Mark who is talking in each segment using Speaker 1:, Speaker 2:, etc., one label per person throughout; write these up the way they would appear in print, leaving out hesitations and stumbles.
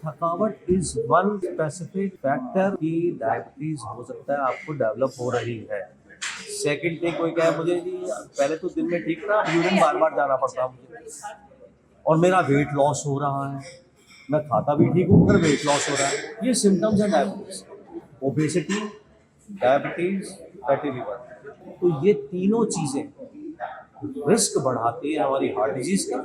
Speaker 1: थकावट is one specific factor कि diabetes हो सकता है आपको डेवलप हो रही है। सेकंड थिंग कोई कहे मुझे जी पहले तो दिन में ठीक था, यूरिन बार बार जाना पड़ता मुझे और मेरा वेट लॉस हो रहा है, मैं खाता भी ठीक हूँ मगर वेट लॉस हो रहा है। ये सिम्टम्स है diabetes, obesity, diabetes, fatty liver. तो ये तीनों चीजें रिस्क बढ़ाती है हमारी हार्ट डिजीज का,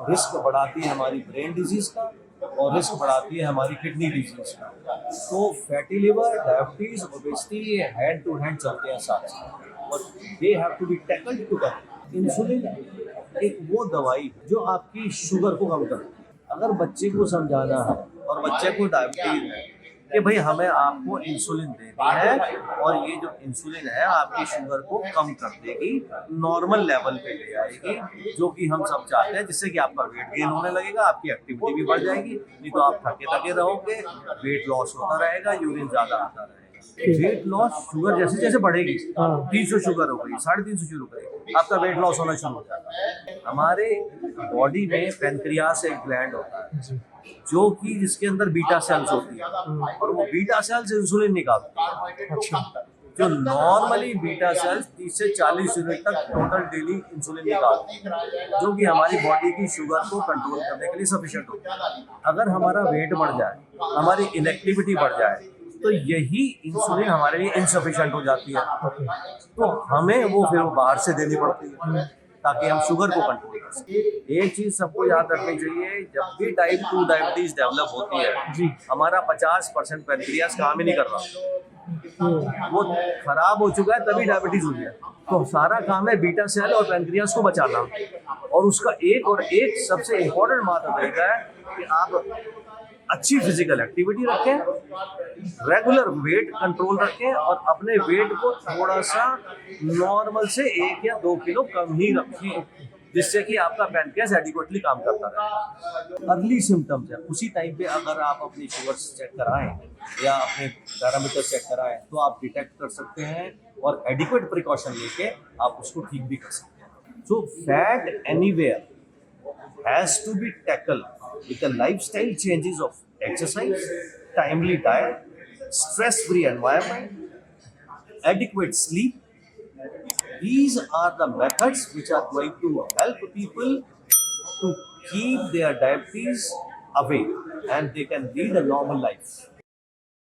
Speaker 1: रिस्क बढ़ाती है हमारी ब्रेन डिजीज का और रिस्क बढ़ाती है हमारी किडनी डिजीज का। तो फैटी लिवर, डायबिटीज, ओबेसिटी ये हैंड टू हैंड चलते हैं साथ साथ और they have to be tackled together. Insulin एक वो दवाई जो आपकी शुगर को कम करती है। अगर बच्चे को समझाना है और बच्चे को डायबिटीज है कि भाई हमें आपको इंसुलिन देनी है और ये जो इंसुलिन है आपकी शुगर को कम कर देगी, नॉर्मल लेवल पे ले आएगी, जो कि हम सब चाहते हैं, जिससे कि आपका वेट गेन होने लगेगा, आपकी एक्टिविटी भी बढ़ जाएगी। नहीं तो आप थके थके रहोगे, वेट लॉस होता रहेगा, यूरिन ज्यादा आता रहेगा। वेट लॉस शुगर जैसे जैसे बढ़ेगी, 300 शुगर हो गई, 350 शुरू करेगी, आपका वेट लॉस होना शुरू हो जाएगा। हमारे बॉडी में पेनक्रियास एक ग्लैंड होता है जो कि जिसके अंदर बीटा सेल्स होती है और वो बीटा सेल्स इंसुलिन निकालती है। अच्छा। जो नॉर्मली बीटा सेल्स 30 से 40 यूनिट तक टोटल डेली इंसुलिन निकालती है, जो कि हमारी बॉडी की शुगर को कंट्रोल करने के लिए सफिशिएंट होती है। अगर हमारा वेट बढ़ जाए, हमारी इनएक्टिविटी बढ़ जाए, तो यही इंसुलिन हमारे लिए इनसफिशिएंट हो जाती है, तो हमें वो फिर बाहर से देनी पड़ती है ताकि हम शुगर को कंट्रोल कर सकें। एक चीज सबको याद रखनी चाहिए, जब भी टाइप 2 डायबिटीज डेवलप होती है जी, हमारा 50% पेनक्रियास काम ही नहीं कर रहा, वो खराब हो चुका है तभी डायबिटीज हुई है। तो सारा काम है बीटा सेल और पेनक्रियास को बचाना, और उसका एक सबसे इम्पोर्टेंट मात्र तरीका है कि आप अच्छी फिजिकल एक्टिविटी रखें, रेगुलर वेट कंट्रोल रखें और अपने वेट को थोड़ा सा नॉर्मल से 1 या 2 किलो कम ही रखें, जिससे कि आपका पैनक्रियास एडिक्वेटली काम करता रहे। अर्ली सिम्टम्स है, उसी टाइम पे अगर आप अपनी शुगर चेक कराएं या अपने पैरामीटर चेक कराएं तो आप डिटेक्ट कर सकते हैं और एडिक्वेट प्रिकॉशन लेके आप उसको ठीक भी कर सकते हैं। So fat anywhere has to be tackled with the lifestyle changes of exercise, timely diet, stress-free environment, adequate sleep. These are the methods which are going to help people to keep their diabetes away and they can lead a normal life.